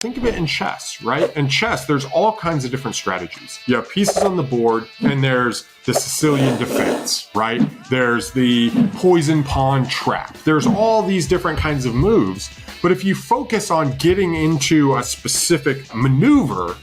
Think of it in chess, right? In chess, there's all kinds of different strategies. You have pieces on the board, and there's the Sicilian defense, right? There's the poison pawn trap. There's all these different kinds of moves. But if you focus on getting into a specific maneuver,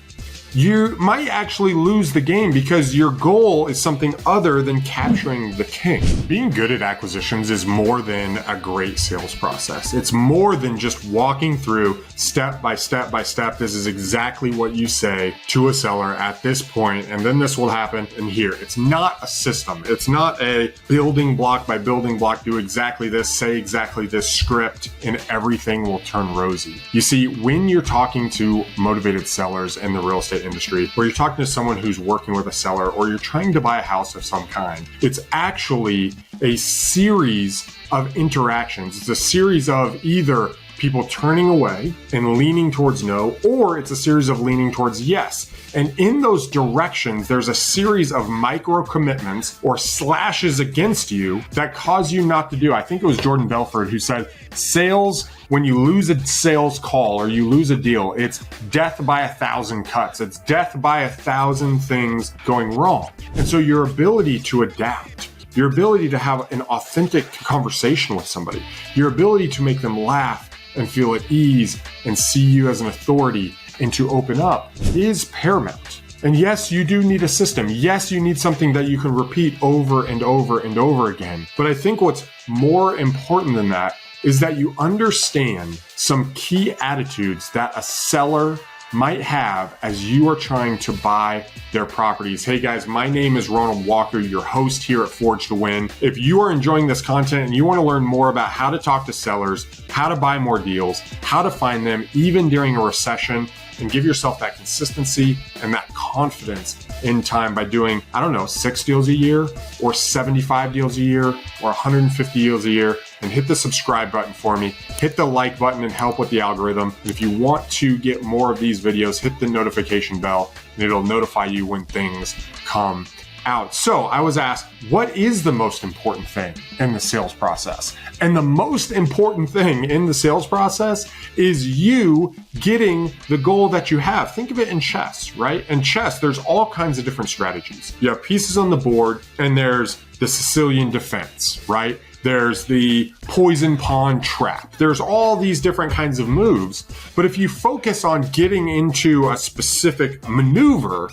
you might actually lose the game because your goal is something other than capturing the king. Being good at acquisitions is more than a great sales process. It's more than just walking through step by step by step. This is exactly what you say to a seller at this point, and then this will happen and here. It's not a system. It's not a building block by building block, do exactly this, say exactly this script, and everything will turn rosy. You see, when you're talking to motivated sellers in the real estate industry, or you're talking to someone who's working with a seller, or you're trying to buy a house of some kind, it's actually a series of interactions. It's a series of either people turning away and leaning towards no, or it's a series of leaning towards yes. And in those directions, there's a series of micro commitments or slashes against you that cause you not to do. I think it was Jordan Belfort who said, sales, when you lose a sales call or you lose a deal, it's death by 1,000 cuts. It's death by 1,000 things going wrong. And so your ability to adapt, your ability to have an authentic conversation with somebody, your ability to make them laugh and feel at ease and see you as an authority and to open up is paramount. And yes, you do need a system. Yes, you need something that you can repeat over and over and over again. But I think what's more important than that is that you understand some key attitudes that a seller might have as you are trying to buy their properties. Hey guys, my name is Ronald Walker, your host here at Forged2Win. If you are enjoying this content and you want to learn more about how to talk to sellers, how to buy more deals, how to find them even during a recession, and give yourself that consistency and that confidence in time by doing, 6 deals a year or 75 deals a year or 150 deals a year, and hit the subscribe button for me. Hit the like button and help with the algorithm. And if you want to get more of these videos, hit the notification bell and it'll notify you when things come out. So I was asked, what is the most important thing in the sales process? And the most important thing in the sales process is you getting the goal that you have. Think of it in chess, right? In chess, there's all kinds of different strategies. You have pieces on the board, and there's the Sicilian defense, right? There's the poison pawn trap. There's all these different kinds of moves. But if you focus on getting into a specific maneuver,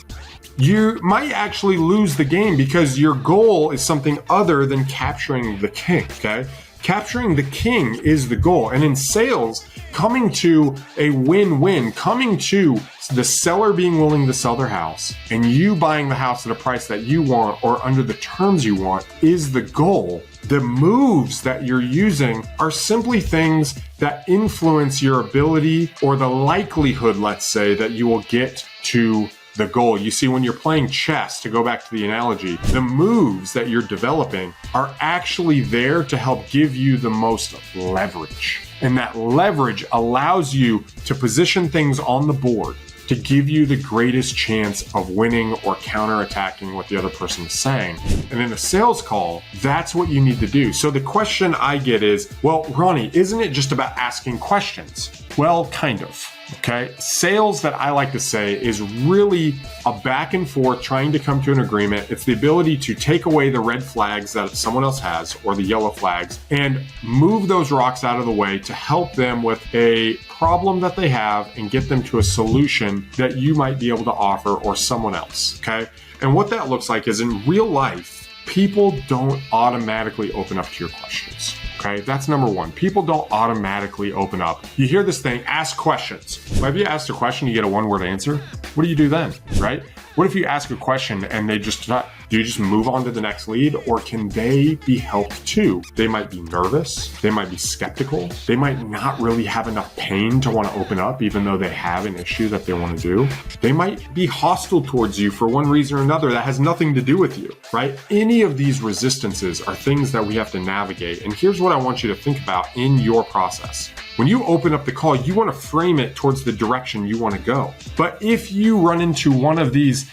you might actually lose the game because your goal is something other than capturing the king, okay? Capturing the king is the goal. And in sales, coming to a win-win, coming to the seller being willing to sell their house and you buying the house at a price that you want or under the terms you want is the goal. The moves that you're using are simply things that influence your ability or the likelihood, let's say, that you will get to the goal. You see, when you're playing chess, to go back to the analogy, the moves that you're developing are actually there to help give you the most leverage. And that leverage allows you to position things on the board to give you the greatest chance of winning or counterattacking what the other person is saying. And in a sales call, that's what you need to do. So the question I get is, well, Ronnie, isn't it just about asking questions? Well, kind of. Okay. Sales, that I like to say, is really a back and forth trying to come to an agreement. It's the ability to take away the red flags that someone else has or the yellow flags and move those rocks out of the way to help them with a problem that they have and get them to a solution that you might be able to offer or someone else. Okay. And what that looks like is in real life, people don't automatically open up to your questions. Okay, that's number one. People don't automatically open up. You hear this thing, ask questions. Well, have you asked a question, you get a one-word answer? What do you do then, right? What if you ask a question and they just not, do you just move on to the next lead, or can they be helped too? They might be nervous. They might be skeptical. They might not really have enough pain to want to open up, even though they have an issue that they want to do. They might be hostile towards you for one reason or another that has nothing to do with you, right? Any of these resistances are things that we have to navigate. And here's what I want you to think about in your process. When you open up the call, you want to frame it towards the direction you want to go. But if you run into one of these,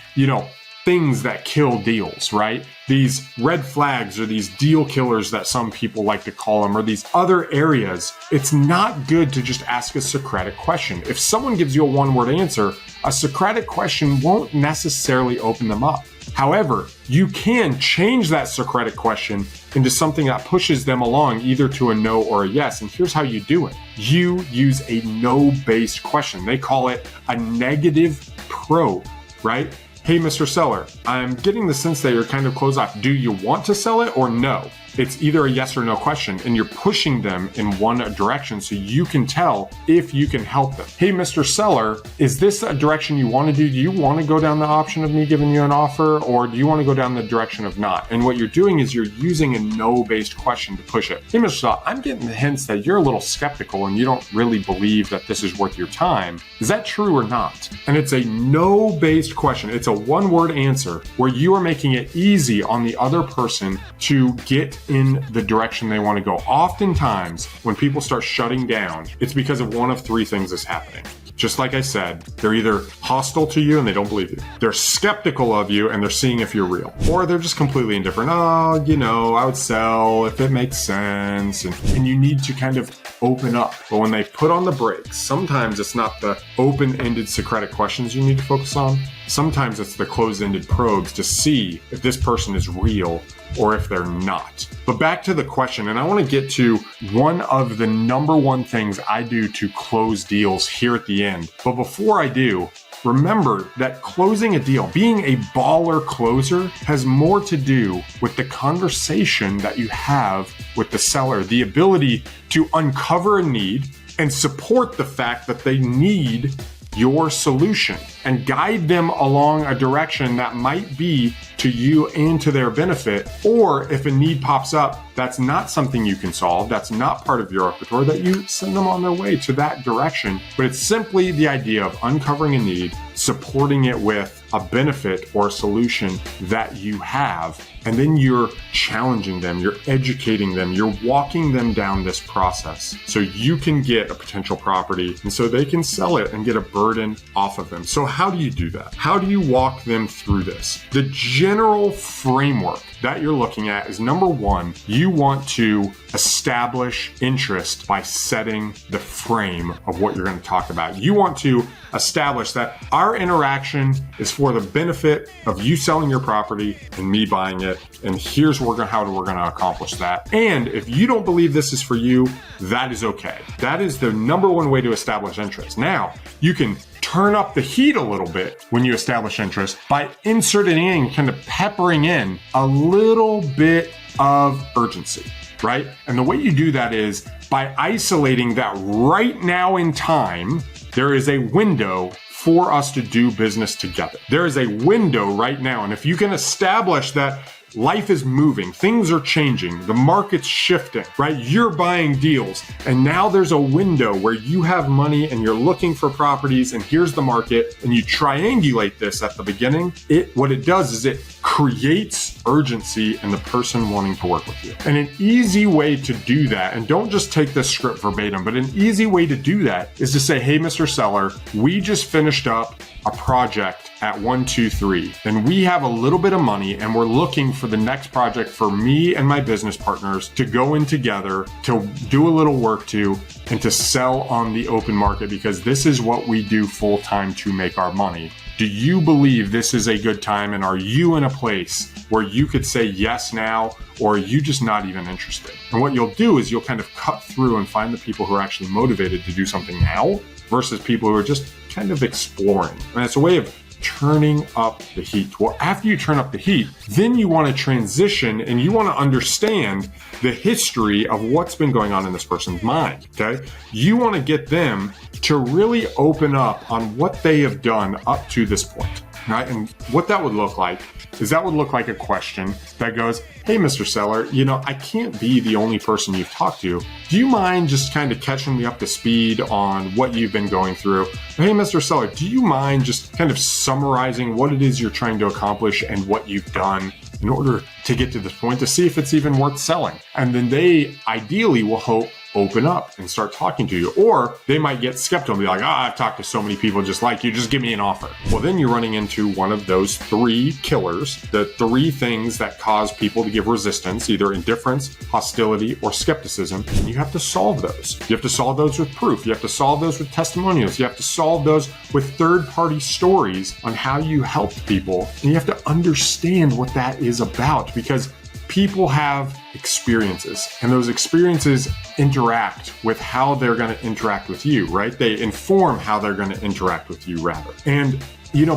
things that kill deals, right? These red flags or these deal killers that some people like to call them, or these other areas, it's not good to just ask a Socratic question. If someone gives you a one-word answer, a Socratic question won't necessarily open them up. However, you can change that Socratic question into something that pushes them along either to a no or a yes. And here's how you do it. You use a no-based question. They call it a negative probe, right? Hey, Mr. Seller, I'm getting the sense that you're kind of closed off. Do you want to sell it or no? It's either a yes or no question, and you're pushing them in one direction so you can tell if you can help them. Hey, Mr. Seller, is this a direction you want to do? Do you want to go down the option of me giving you an offer, or do you want to go down the direction of not? And what you're doing is you're using a no-based question to push it. Hey, Mr. Seller, I'm getting the hints that you're a little skeptical and you don't really believe that this is worth your time. Is that true or not? And it's a no-based question. It's a one-word answer where you are making it easy on the other person to get in the direction they want to go. Oftentimes, when people start shutting down, it's because of one of three things is happening. Just like I said, they're either hostile to you and they don't believe you. They're skeptical of you and they're seeing if you're real. Or they're just completely indifferent. Oh, I would sell if it makes sense. And you need to kind of open up. But when they put on the brakes, sometimes it's not the open-ended Socratic questions you need to focus on. Sometimes it's the closed-ended probes to see if this person is real or if they're not. But back to the question, and I want to get to one of the number one things I do to close deals here at the end. But before I do, remember that closing a deal, being a baller closer, has more to do with the conversation that you have with the seller, the ability to uncover a need and support the fact that they need your solution and guide them along a direction that might be to you and to their benefit. Or if a need pops up, that's not something you can solve, that's not part of your repertoire, that you send them on their way to that direction. But it's simply the idea of uncovering a need, supporting it with a benefit or a solution that you have, and then you're challenging them, you're educating them, you're walking them down this process so you can get a potential property and so they can sell it and get a burden off of them. So how do you do that? How do you walk them through this? The general framework that you're looking at is, number one, you want to establish interest by setting the frame of what you're going to talk about. You want to establish that our interaction is for the benefit of you selling your property and me buying it. And here's how we're going to accomplish that. And if you don't believe this is for you, that is okay. That is the number one way to establish interest. Now, you can turn up the heat a little bit when you establish interest by inserting in, kind of peppering in a little bit of urgency, right? And the way you do that is by isolating that right now in time, there is a window for us to do business together. There is a window right now. And if you can establish that life is moving, things are changing, the market's shifting, right? You're buying deals, and now there's a window where you have money and you're looking for properties, and here's the market, and you triangulate this at the beginning. What it does is it creates urgency in the person wanting to work with you. And an easy way to do that, and don't just take this script verbatim, but an easy way to do that is to say, hey, Mr. Seller, we just finished up a project at 123, and we have a little bit of money, and we're looking for the next project for me and my business partners to go in together, to do a little work to, and to sell on the open market, because this is what we do full time to make our money. Do you believe this is a good time, and are you in a place where you could say yes now, or are you just not even interested? And what you'll do is you'll kind of cut through and find the people who are actually motivated to do something now versus people who are just kind of exploring. And it's a way of turning up the heat. Well, after you turn up the heat, then you want to transition and you want to understand the history of what's been going on in this person's mind, okay? You want to get them to really open up on what they have done up to this point, right? And what that would look like is that would look like a question that goes, hey, Mr. Seller, I can't be the only person you've talked to. Do you mind just kind of catching me up to speed on what you've been going through? Hey, Mr. Seller, do you mind just kind of summarizing what it is you're trying to accomplish and what you've done in order to get to this point to see if it's even worth selling? And then they ideally will hope open up and start talking to you. Or they might get skeptical and be like, I've talked to so many people just like you, just give me an offer. Well, then you're running into one of those 3 killers, the 3 things that cause people to give resistance, either indifference, hostility, or skepticism. And you have to solve those. You have to solve those with proof. You have to solve those with testimonials. You have to solve those with third-party stories on how you helped people. And you have to understand what that is about, because people have experiences, and those experiences interact with how they're going to interact with you, right? They inform how they're going to interact with you, rather. And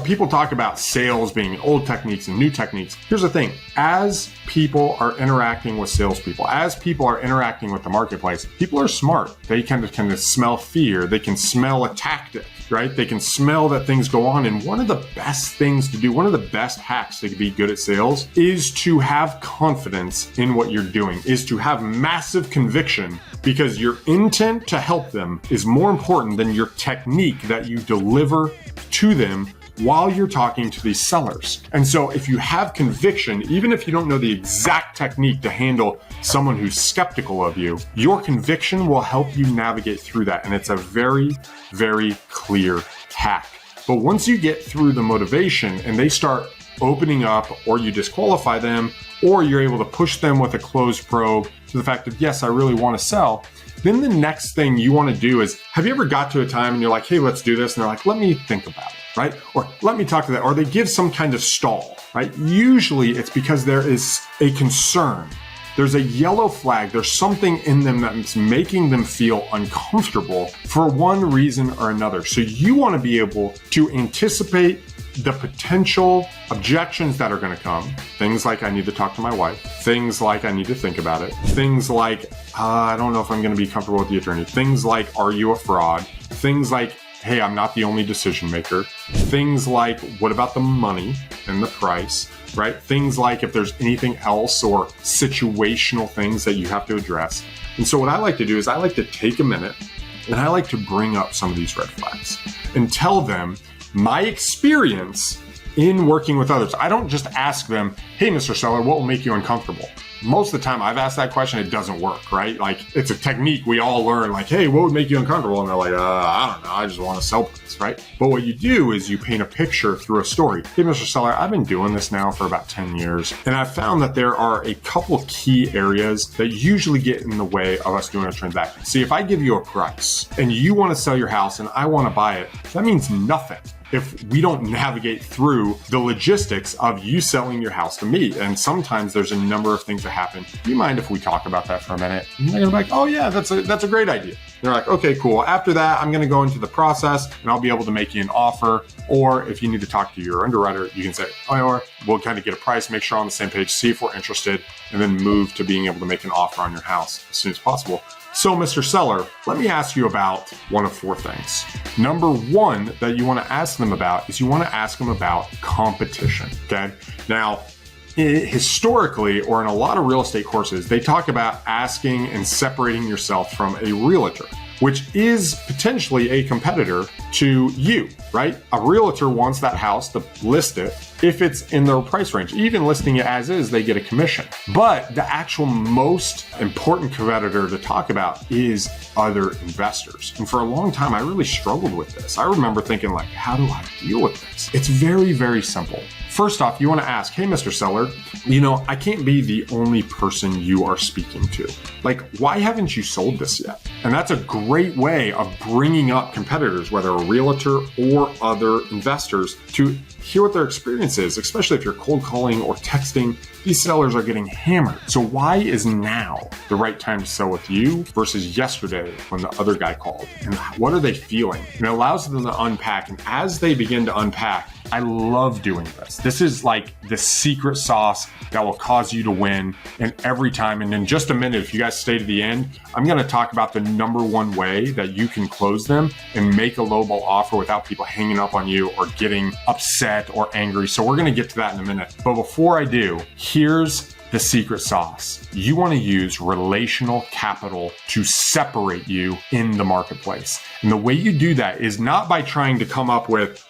people talk about sales being old techniques and new techniques. Here's the thing. As people are interacting with salespeople, as people are interacting with the marketplace, people are smart. They kind of smell fear. They can smell a tactic, right? They can smell that things go on. And one of the best things to do, one of the best hacks to be good at sales, is to have confidence in what you're doing, is to have massive conviction, because your intent to help them is more important than your technique that you deliver to them while you're talking to these sellers. And so if you have conviction, even if you don't know the exact technique to handle someone who's skeptical of you, your conviction will help you navigate through that. And it's a very, very clear hack. But once you get through the motivation and they start opening up, or you disqualify them, or you're able to push them with a closed probe to the fact that, yes, I really want to sell, then the next thing you want to do is, have you ever got to a time and you're like, hey, let's do this? And they're like, let me think about it, right? Or let me talk to that. Or they give some kind of stall, right? Usually it's because there is a concern. There's a yellow flag. There's something in them that's making them feel uncomfortable for one reason or another. So you want to be able to anticipate the potential objections that are going to come. Things like, I need to talk to my wife. Things like, I need to think about it. Things like, I don't know if I'm going to be comfortable with the attorney. Things like, are you a fraud? Things like, hey, I'm not the only decision maker. Things like, what about the money and the price, right? Things like, if there's anything else, or situational things that you have to address. And so what I like to do is I like to take a minute and I like to bring up some of these red flags and tell them my experience in working with others. I don't just ask them, hey, Mr. Seller, what will make you uncomfortable? Most of the time I've asked that question, it doesn't work, right? Like, it's a technique we all learn, like, hey, what would make you uncomfortable? And they're like, I don't know, I just want to sell this, right? But what you do is you paint a picture through a story. Hey, Mr. Seller, I've been doing this now for about 10 years, and I've found that there are a couple key areas that usually get in the way of us doing a transaction. See, if I give you a price and you want to sell your house and I want to buy it, that means nothing if we don't navigate through the logistics of you selling your house to me. And sometimes there's a number of things that happen. Do you mind if we talk about that for a minute? And they're gonna be like, oh yeah, that's a great idea. They're like, okay, cool. After that, I'm gonna go into the process and I'll be able to make you an offer. Or if you need to talk to your underwriter, you can say, or we'll kind of get a price, make sure we're on the same page, see if we're interested, and then move to being able to make an offer on your house as soon as possible. So, Mr. Seller, let me ask you about one of 4 things. Number 1 that you want to ask them about is you want to ask them about competition, okay? Now, historically, or in a lot of real estate courses, they talk about asking and separating yourself from a realtor, which is potentially a competitor to you, right? A realtor wants that house to list it if it's in their price range. Even listing it as is, they get a commission. But the actual most important competitor to talk about is other investors. And for a long time, I really struggled with this. I remember thinking, like, how do I deal with this? It's very, very simple. First off, you want to ask, hey, Mr. Seller, I can't be the only person you are speaking to. Like, why haven't you sold this yet? And that's a great way of bringing up competitors, whether a realtor or other investors, to hear what their experience is, especially if you're cold calling or texting. These sellers are getting hammered. So why is now the right time to sell with you versus yesterday when the other guy called? And what are they feeling? And it allows them to unpack. And as they begin to unpack, I love doing this. This is like the secret sauce that will cause you to win. And every time, and in just a minute, if you guys stay to the end, I'm going to talk about the number 1 way that you can close them and make a lowball offer without people hanging up on you or getting upset or angry. So we're going to get to that in a minute. But before I do, here's the secret sauce. You want to use relational capital to separate you in the marketplace. And the way you do that is not by trying to come up with,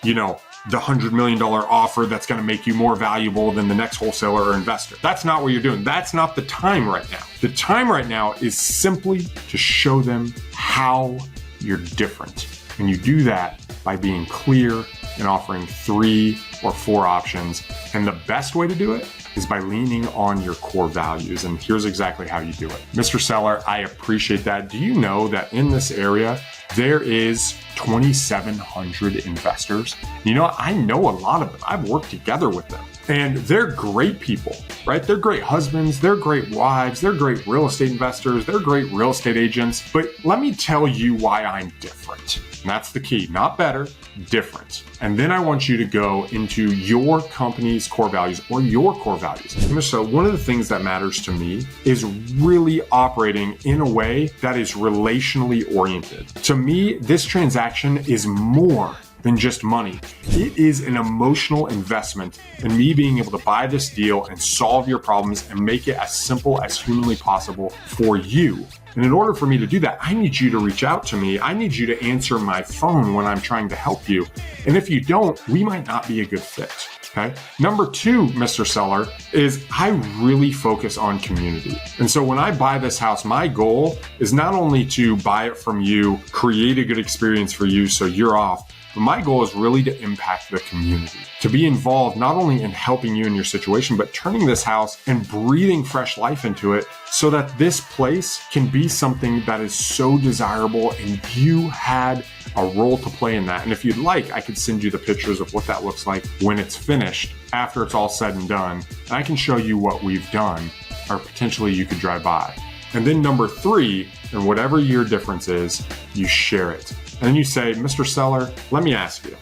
the $100 million offer that's going to make you more valuable than the next wholesaler or investor. That's not what you're doing. That's not the time right now. The time right now is simply to show them how you're different. And you do that by being clear and offering 3 or 4 options. And the best way to do it is by leaning on your core values. And here's exactly how you do it. Mr. Seller, I appreciate that. Do you know that in this area, there is 2,700 investors? You know, I know a lot of them. I've worked together with them. And they're great people, right? They're great husbands, they're great wives, they're great real estate investors, they're great real estate agents. But let me tell you why I'm different. And that's the key, not better, different. And then I want you to go into your company's core values or your core values. So one of the things that matters to me is really operating in a way that is relationally oriented. To me, this transaction is more than just money. It is an emotional investment in me being able to buy this deal and solve your problems and make it as simple as humanly possible for you. And in order for me to do that, I need you to reach out to me. I need you to answer my phone when I'm trying to help you. And if you don't, we might not be a good fit. Okay. Number 2, Mr. Seller, is I really focus on community. And so when I buy this house, my goal is not only to buy it from you, create a good experience for you so you're off, but my goal is really to impact the community, to be involved not only in helping you in your situation, but turning this house and breathing fresh life into it so that this place can be something that is so desirable and you had a role to play in that. And if you'd like, I could send you the pictures of what that looks like when it's finished, after it's all said and done. And I can show you what we've done, or potentially you could drive by. And then number 3, and whatever your difference is, you share it. And then you say, Mr. Seller, let me ask you.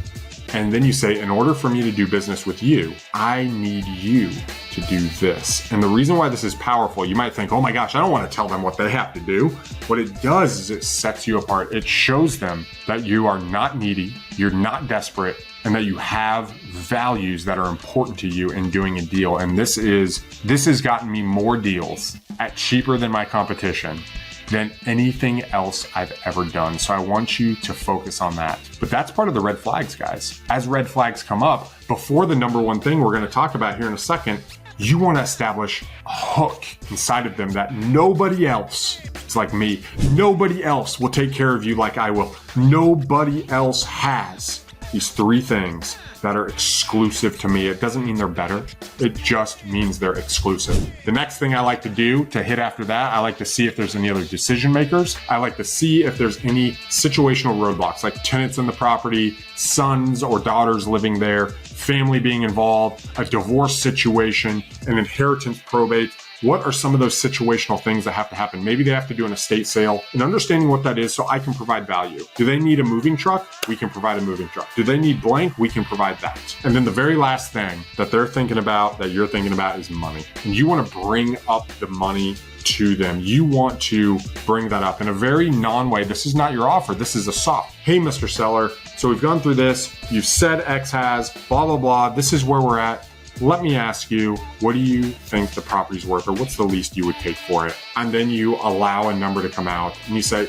And then you say, in order for me to do business with you, I need you to do this. And the reason why this is powerful, you might think, oh my gosh, I don't want to tell them what they have to do. What it does is it sets you apart. It shows them that you are not needy, you're not desperate, and that you have values that are important to you in doing a deal. And this has gotten me more deals at cheaper than my competition than anything else I've ever done. So I want you to focus on that. But that's part of the red flags, guys. As red flags come up, before the number 1 thing we're going to talk about here in a second, you want to establish a hook inside of them that nobody else is like me. Nobody else will take care of you like I will. Nobody else has these 3 things that are exclusive to me. It doesn't mean they're better. It just means they're exclusive. The next thing I like to do to hit after that, I like to see if there's any other decision makers. I like to see if there's any situational roadblocks, like tenants in the property, sons or daughters living there, family being involved, a divorce situation, an inheritance probate. What are some of those situational things that have to happen? Maybe they have to do an estate sale, and understanding what that is so I can provide value. Do they need a moving truck? We can provide a moving truck. Do they need blank? We can provide that. And then the very last thing that they're thinking about, that you're thinking about, is money. And you want to bring up the money to them. You want to bring that up in a very non-way. This is not your offer. This is a soft. Hey, Mr. Seller, so we've gone through this. You've said X has, blah, blah, blah. This is where we're at. Let me ask you, what do you think the property's worth, or what's the least you would take for it? And then you allow a number to come out and you say,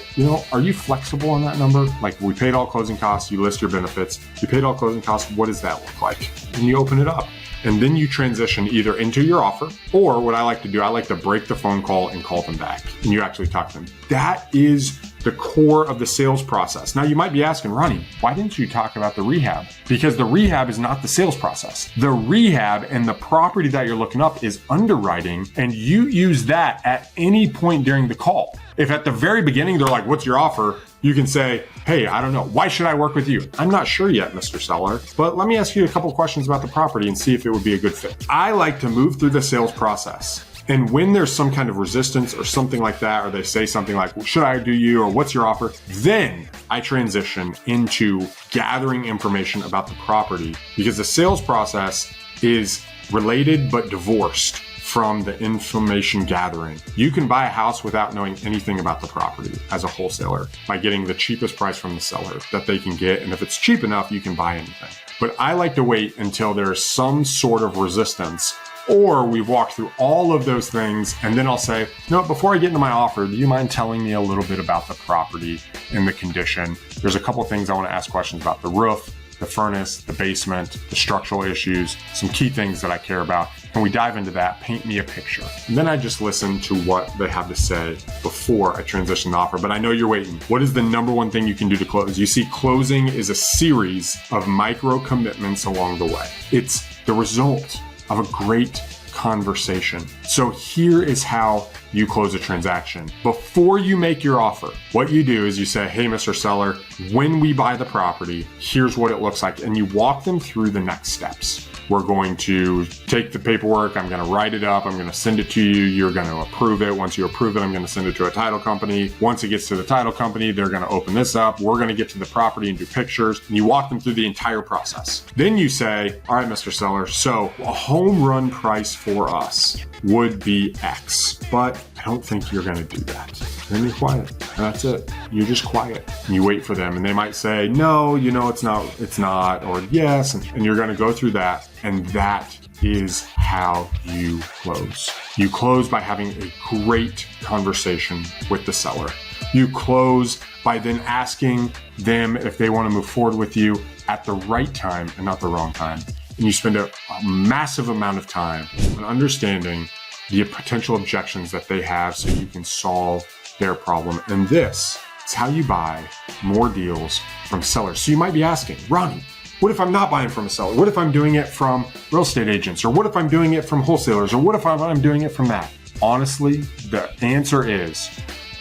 are you flexible on that number? Like, we paid all closing costs, you list your benefits, you paid all closing costs, what does that look like? And you open it up. And then you transition either into your offer, or what I like to do, I like to break the phone call and call them back. And you actually talk to them. That is the core of the sales process. Now you might be asking, Ronnie, why didn't you talk about the rehab? Because the rehab is not the sales process. The rehab and the property that you're looking up is underwriting, and you use that at any point during the call. If at the very beginning they're like, what's your offer? You can say, hey, I don't know. Why should I work with you? I'm not sure yet, Mr. Seller, but let me ask you a couple questions about the property and see if it would be a good fit. I like to move through the sales process. And when there's some kind of resistance or something like that, or they say something like, well, should I do you, or what's your offer? Then I transition into gathering information about the property, because the sales process is related but divorced from the information gathering. You can buy a house without knowing anything about the property as a wholesaler by getting the cheapest price from the seller that they can get. And if it's cheap enough, you can buy anything. But I like to wait until there's some sort of resistance, or we've walked through all of those things, and then I'll say, no, before I get into my offer, do you mind telling me a little bit about the property and the condition? There's a couple things I want to ask questions about: the roof, the furnace, the basement, the structural issues, some key things that I care about. Can we dive into that? Paint me a picture. And then I just listen to what they have to say before I transition the offer. But I know you're waiting. What is the number one thing you can do to close? You see, closing is a series of micro commitments along the way. It's the result of a great conversation. So here is how you close a transaction. Before you make your offer, what you do is you say, hey, Mr. Seller, when we buy the property, here's what it looks like. And you walk them through the next steps. We're going to take the paperwork. I'm going to write it up. I'm going to send it to you. You're going to approve it. Once you approve it, I'm going to send it to a title company. Once it gets to the title company, they're going to open this up. We're going to get to the property and do pictures. And you walk them through the entire process. Then you say, all right, Mr. Seller, so a home run price for us would be X, but I don't think you're going to do that. Then you're quiet. And that's it. You're just quiet. And you wait for them. And they might say, no, it's not, or yes. And you're going to go through that. And that is how you close. You close by having a great conversation with the seller. You close by then asking them if they want to move forward with you at the right time and not the wrong time. And you spend a massive amount of time on understanding the potential objections that they have so you can solve their problem. And this is how you buy more deals from sellers. So you might be asking, Ronnie, what if I'm not buying from a seller? What if I'm doing it from real estate agents? Or what if I'm doing it from wholesalers? Or what if I'm doing it from that? Honestly, the answer is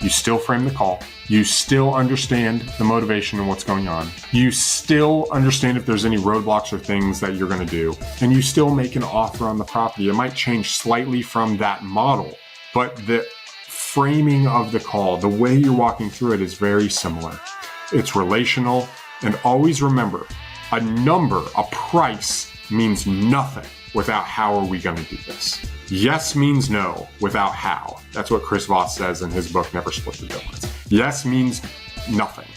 you still frame the call. You still understand the motivation and what's going on. You still understand if there's any roadblocks or things that you're going to do. And you still make an offer on the property. It might change slightly from that model, but the framing of the call, the way you're walking through it is very similar. It's relational. And always remember, a number, a price means nothing without how are we going to do this. Yes means no without how. That's what Chris Voss says in his book, Never Split the Difference. Yes means nothing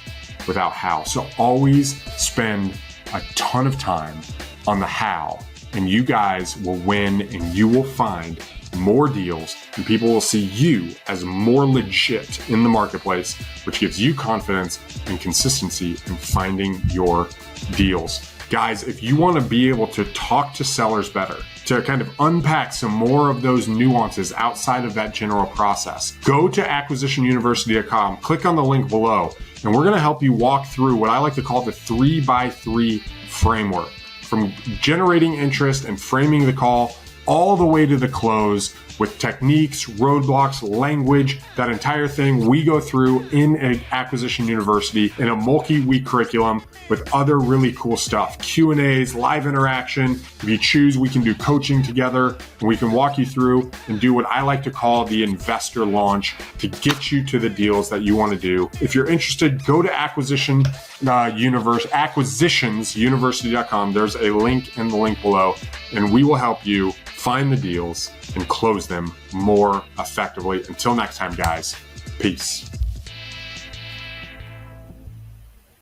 without how. So always spend a ton of time on the how, and you guys will win and you will find more deals, and people will see you as more legit in the marketplace, which gives you confidence and consistency in finding your deals. Guys, if you want to be able to talk to sellers better, to kind of unpack some more of those nuances outside of that general process, go to acquisitionuniversity.com, click on the link below, and we're going to help you walk through what I like to call the 3x3 framework, from generating interest and framing the call all the way to the close, with techniques, roadblocks, language, that entire thing we go through in an Acquisition University in a multi-week curriculum with other really cool stuff. Q&As, live interaction. If you choose, we can do coaching together, and we can walk you through and do what I like to call the investor launch to get you to the deals that you want to do. If you're interested, go to acquisitionsuniversity.com. There's a link in the link below, and we will help you find the deals and close them more effectively. Until next time, guys, peace.